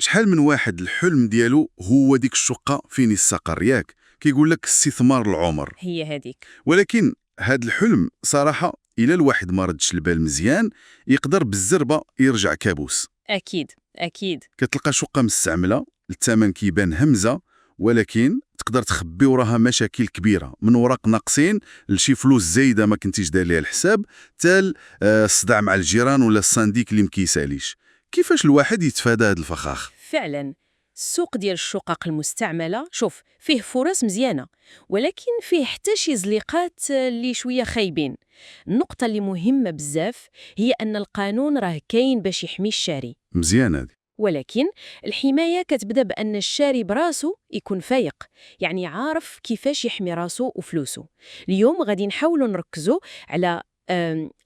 شحال من واحد الحلم ديالو هو ديك الشقة فين يستقر ياك، كيقول لك استثمار العمر. هي هذيك. ولكن هاد الحلم صراحة إلا الواحد ما ردش البال مزيان يقدر بالزربة يرجع كابوس. أكيد أكيد. كتلقى شقة مستعملة، الثمن كيبان همزة، ولكن تقدر تخبي وراها مشاكل كبيرة، من وراق ناقصين لشي فلوس زايدة ما كنتيش داير ليها الحساب، تال الصداع مع الجيران ولا الصنديق اللي مكيساليش. كيفاش الواحد يتفادى هاد الفخاخ؟ فعلا السوق ديال الشقق المستعملة شوف فيه فرص مزيانة، ولكن فيه حتى شي زليقات اللي شوية خايبين. النقطة اللي مهمة بزاف هي أن القانون راه كاين باش يحمي الشاري، مزيان هادي. ولكن الحماية كتبدا بأن الشاري براسو يكون فايق، يعني عارف كيفاش يحمي راسو وفلوسه. اليوم غادي نحاولوا نركزوا على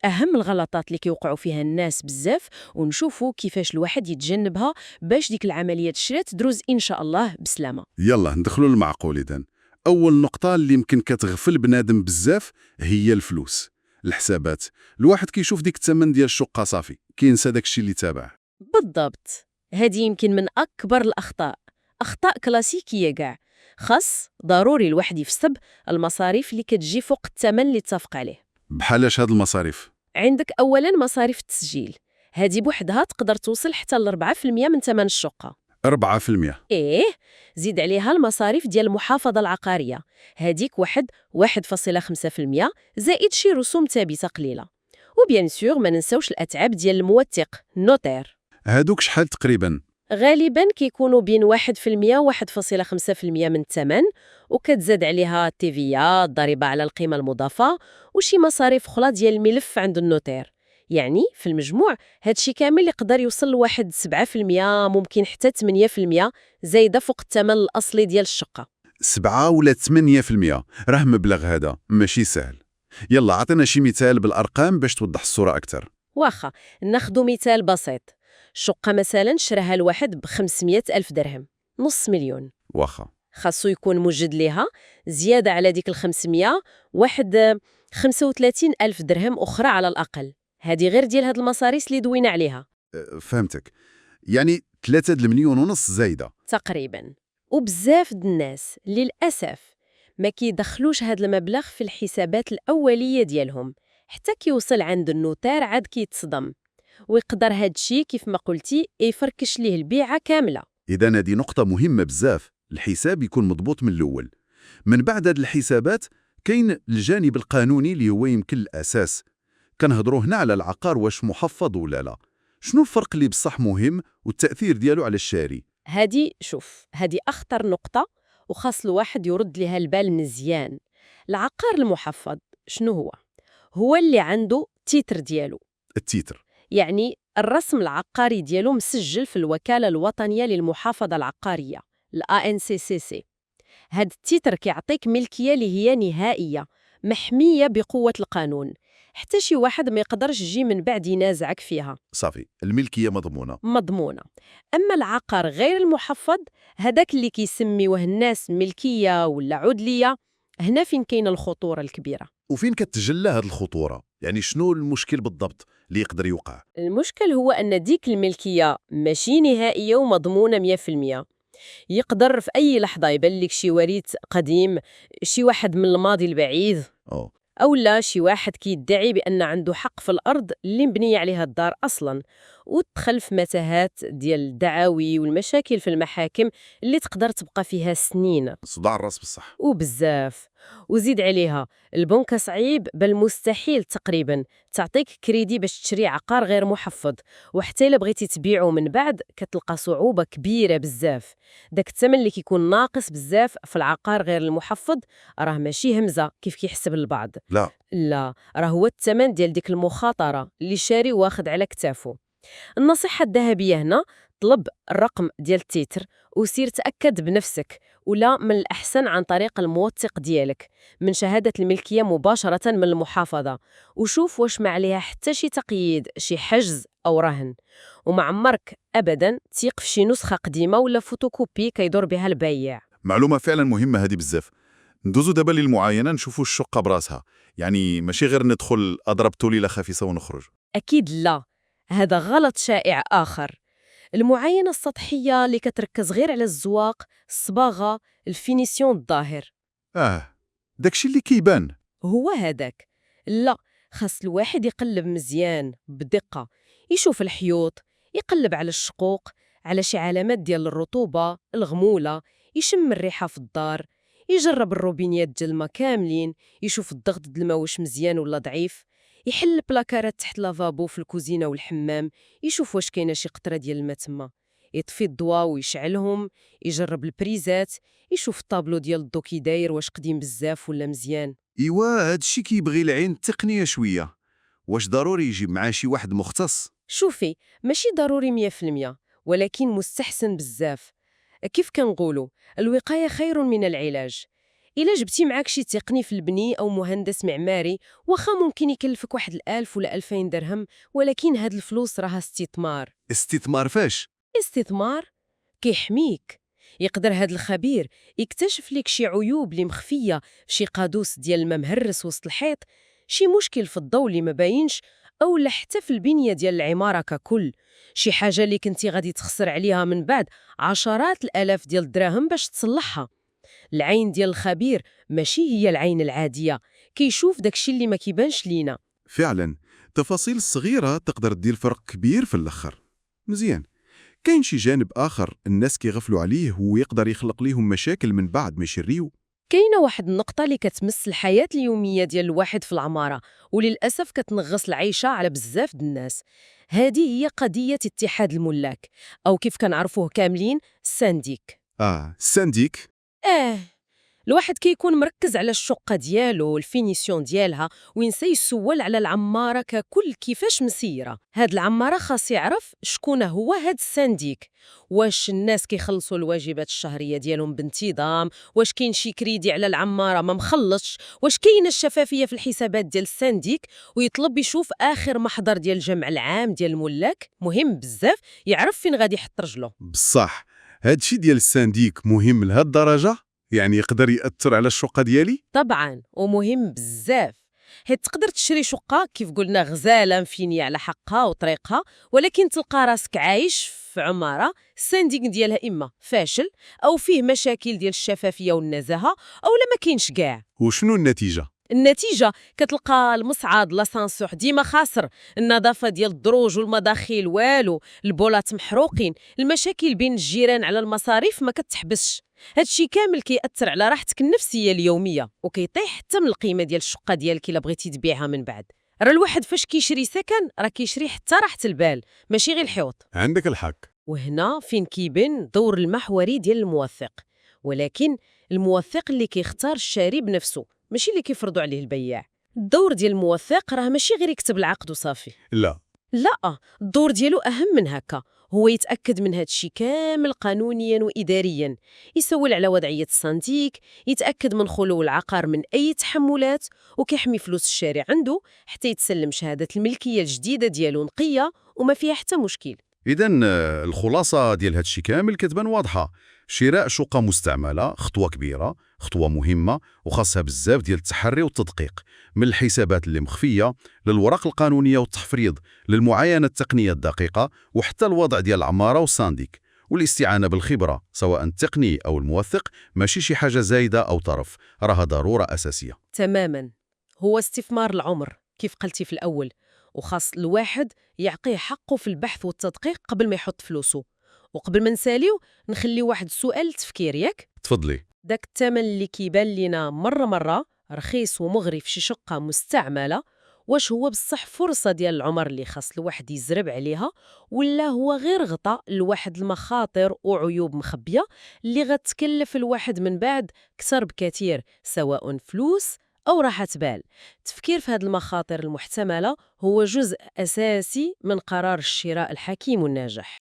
أهم الغلطات اللي كيوقعوا فيها الناس بزاف، ونشوفوا كيفاش الواحد يتجنبها باش ديك العملية الشراء تدروز إن شاء الله بسلامة. يلا ندخلوا المعقول إذن. أول نقطة اللي يمكن كتغفل بنادم بزاف هي الفلوس، الحسابات. الواحد كيشوف ديك الثمن ديال الشقة صافي كينسى داكشي اللي تابع. بالضبط، هذه يمكن من أكبر الأخطاء، أخطاء كلاسيكية كاع. خاص ضروري الواحد يفسب المصاريف اللي كتجي فوق الثمن اللي اتفق عليه. بحالاش هاد المصاريف؟ عندك أولاً مصاريف التسجيل، هذه بوحدها تقدر توصل حتى ل 4% من ثمن الشقة. 4%؟ إيه، زيد عليها المصاريف ديال المحافظة العقارية، هذيك 1.5%، زائد شي رسوم ثابتة قليلة. وبيان سور ما ننساوش الأتعاب ديال الموثق النوتير. هادوك شحال تقريبا؟ غالباً كيكونوا بين 1% و 1.5% من الثمن، وكتزاد عليها التيفيا، الضريبة على القيمة المضافة، وشي مصاريف أخرى ديال الملف عند النوتير. يعني في المجموع هادشي كامل يقدر يوصل لواحد 7%، ممكن حتى 8% زايدة فوق الثمن الأصلي ديال الشقة. 7 ولا 8%؟ راه مبلغ هذا ماشي سهل. يلا عطينا شي مثال بالأرقام باش توضح الصورة أكثر. واخا ناخدو مثال بسيط، شقة مثلا شراها الواحد ب500 ألف درهم، نص مليون. واخا. خاصو يكون موجد ليها زيادة على ديك 500 واحد 35 ألف درهم أخرى على الأقل. هذه غير ديال هاد المصاريس اللي دوينا عليها. فهمتك، يعني 3 مليون ونص زايدة تقريبا. وبزاف د الناس للأسف ما كيدخلوش هاد المبلغ في الحسابات الأولية ديالهم، حتى كيوصل عند النوتار عاد كيتصدم، ويقدر هادشي كيف ما قلتي يفركش ليه البيعة كاملة. إذا هذه نقطة مهمة بزاف، الحساب يكون مضبوط من الأول. من بعد هاد الحسابات كاين الجانب القانوني اللي هو يمكن الأساس. كنهضروا هنا على العقار واش محفظ ولا لا. شنو الفرق اللي بصح مهم والتأثير ديالو على الشاري؟ هادي أخطر نقطة، وخاص الواحد يرد لها البال مزيان. العقار المحفظ شنو هو؟ هو اللي عنده تيتر ديالو، التيتر يعني الرسم العقاري ديالو مسجل في الوكالة الوطنية للمحافظة العقارية ANCCC. هاد التيتر كيعطيك ملكية اللي هي نهائية، محمية بقوة القانون، حتى شي واحد ما يقدرش يجي من بعد ينازعك فيها. صافي، الملكية مضمونة. أما العقار غير المحفظ، هداك اللي كيسميوه الناس ملكية ولا عدلية، هنا فين كاين الخطورة الكبيرة. وفين كتجلى هاد الخطورة؟ يعني شنو المشكل بالضبط اللي يقدر يوقع؟ المشكل هو أن ديك الملكية ماشي نهائية ومضمونة 100%. يقدر في أي لحظة يبان لك شي وريث قديم، شي واحد من الماضي البعيد، أو لا شي واحد كيدعي بأن عنده حق في الأرض اللي مبنية عليها الدار أصلاً، وتدخل في متاهات ديال الدعاوي والمشاكل في المحاكم اللي تقدر تبقى فيها سنين. صداع الراس بصح. وبزاف. وزيد عليها البنكة صعيب بل مستحيل تقريبا تعطيك كريدي باش تشري عقار غير محفظ، وحتى إلا بغيتي تبيعه من بعد كتلقى صعوبة كبيرة بزاف. داك الثمن اللي كيكون ناقص بزاف في العقار غير المحفظ راه ماشي همزة كيف كيحسب البعض، لا راه هو الثمن ديال ديك المخاطرة اللي شاري واخد على كتافه. النصيحة الذهبية هنا، طلب الرقم ديال التيتر وسير تأكد بنفسك، ولا من الأحسن عن طريق الموثق ديالك من شهادة الملكية مباشرة من المحافظة، وشوف واش ما عليها حتى شي تقييد، شي حجز أو رهن. وما عمرك أبدا تيق في شي نسخة قديمة ولا فوتوكوبي كيدور بها البياع. معلومة فعلا مهمة هذه بزاف. ندوزو دابا للمعاينة نشوفوا الشقة براسها، يعني ماشي غير ندخل أضرب توليلة خفيفة ونخرج. أكيد لا، هذا غلط شائع آخر. المعاينة السطحية اللي كتركز غير على الزواق، الصباغة، الفينيسيون الظاهر. داكشي اللي كيبان. هو هذاك. لا، خاص الواحد يقلب مزيان بدقة، يشوف الحيوط، يقلب على الشقوق، على شي علامات ديال الرطوبة، الغمولة، يشم الريحة في الدار، يجرب الروبينيات ديال الماء كاملين، يشوف الضغط د الماء واش مزيان ولا ضعيف، يحل البلاكارات تحت لافابو في الكوزينة والحمام، يشوف واش كاينه شي قطرة ديال الماء تما، يطفي الضواء ويشعلهم، يجرب البريزات، يشوف الطابلو ديال الضو كي داير واش قديم بزاف ولا مزيان. إيوا هادشي كيبغي العين التقنية شوية. واش ضروري يجيب معاه شي واحد مختص؟ شوفي، ماشي ضروري 100%، ولكن مستحسن بزاف. كيف كنقولوا، الوقاية خير من العلاج. إلا جبتي معاك شي تقني في البني أو مهندس معماري، واخا ممكن يكلفك واحد 1000 ولا 2000 درهم، ولكن هاد الفلوس راها استثمار. استثمار فاش؟ استثمار كيحميك. يقدر هاد الخبير يكتشف لك شي عيوب اللي مخفية في شي قادوس ديال الماء مهرس وسط الحيط، شي مشكل في الضوء اللي ما باينش، أو حتى في البنية ديال العمارة ككل، شي حاجة اللي كنتي غادي تخسر عليها من بعد عشرات الآلاف ديال الدراهم باش تصلحها. العين ديال الخبير ماشي هي العين العادية، كيشوف داكشي اللي ما كيبانش لينا. فعلا، تفاصيل صغيرة تقدر دير فرق كبير في الآخر. مزيان. كاين شي جانب آخر الناس كيغفلوا عليه ويقدر يخلق ليهم مشاكل من بعد ما يشريو؟ كاينه واحد النقطة اللي كتمس الحياة اليومية ديال الواحد في العمارة، وللأسف كتنغص العيشة على بزاف د الناس. هذه هي قضية اتحاد الملاك، أو كيف كنعرفوه كاملين السانديك. السانديك. الواحد كيكون مركز على الشقة ديالو والفينيسيون ديالها، وينسى يسول على العمارة ككل كيفاش مسيرة. هاد العمارة خاص يعرف شكون هو هاد السانديك، واش الناس كيخلصوا الواجبات الشهرية ديالهم بانتظام، واش كاين شي كريدي على العمارة ما مخلصش، واش كاينه الشفافية في الحسابات ديال السانديك، ويطلب يشوف آخر محضر ديال الجمع العام ديال الملاك. مهم بزاف يعرف فين غادي يحط رجله. بصح هادشي ديال السانديك مهم لهاد الدرجة؟ يعني يقدر يأثر على الشقة ديالي؟ طبعاً، ومهم بزاف. حيت تقدر تشري شقة كيف قلنا غزالة مفينية على حقها وطريقها، ولكن تلقى راسك عايش في عمارة السانديك ديالها إما فاشل، أو فيه مشاكل ديال الشفافية والنزاهة، أو لا ما كاينش كاع. وشنو النتيجة؟ النتيجة كتلقى المصعد لاسانسور ديما خاسر، النظافة ديال الدروج والمداخل والو، البولات محروقين، المشاكل بين الجيران على المصاريف ما كتحبسش. هادشي كامل كيأثر على راحتك النفسية اليومية، وكيطيح حتى من القيمة ديال الشقة ديالك إلا بغيتي تبيعها من بعد. راه الواحد فاش كيشري سكن راه كيشري حتى راحة البال، ماشي غير الحيوط. عندك الحق. وهنا فين كيبان الدور المحوري ديال الموثق، ولكن الموثق اللي كيختار الشاري بنفسه، ماشي اللي كيفرضوا عليه البياع. الدور ديال الموثق راه ماشي غير يكتب العقد وصافي. لا. الدور ديالو أهم من هكا، هو يتأكد من هاد الشي كامل قانونياً وإدارياً، يسول على وضعية السانديك، يتأكد من خلو العقار من أي تحملات، وكيحمي فلوس الشاري عنده حتى يتسلم شهادة الملكية الجديدة ديالو نقية وما فيها حتى مشكل. إذن الخلاصة ديال هادشي كامل كتبان واضحة. شراء شقة مستعملة خطوة كبيرة، خطوة مهمة، وخاصها بزاف ديال التحري والتدقيق، من الحسابات اللي مخفية للوراق القانونية والتحفريض، للمعاينة التقنية الدقيقة، وحتى الوضع ديال العمارة والسانديك. والاستعانة بالخبرة سواء التقني أو الموثق ماشي شي حاجة زايدة أو طرف، راها ضرورة أساسية. تماماً، هو استثمار العمر كيف قلتي في الأول، وخاص الواحد يعطيه حقه في البحث والتدقيق قبل ما يحط فلوسه. وقبل ما نساليو نخلي واحد السؤال تفكير ياك. تفضلي. داك الثمن اللي كيبان لينا مرة رخيص ومغري في شي شقة مستعملة، واش هو بصح فرصة ديال العمر اللي خاص الواحد يزرب عليها، ولا هو غير غطاء لواحد المخاطر وعيوب مخبية اللي غتكلف الواحد من بعد كتر بكثير، سواء فلوس أو راحة بال؟ التفكير في هذه المخاطر المحتملة هو جزء أساسي من قرار الشراء الحكيم والناجح.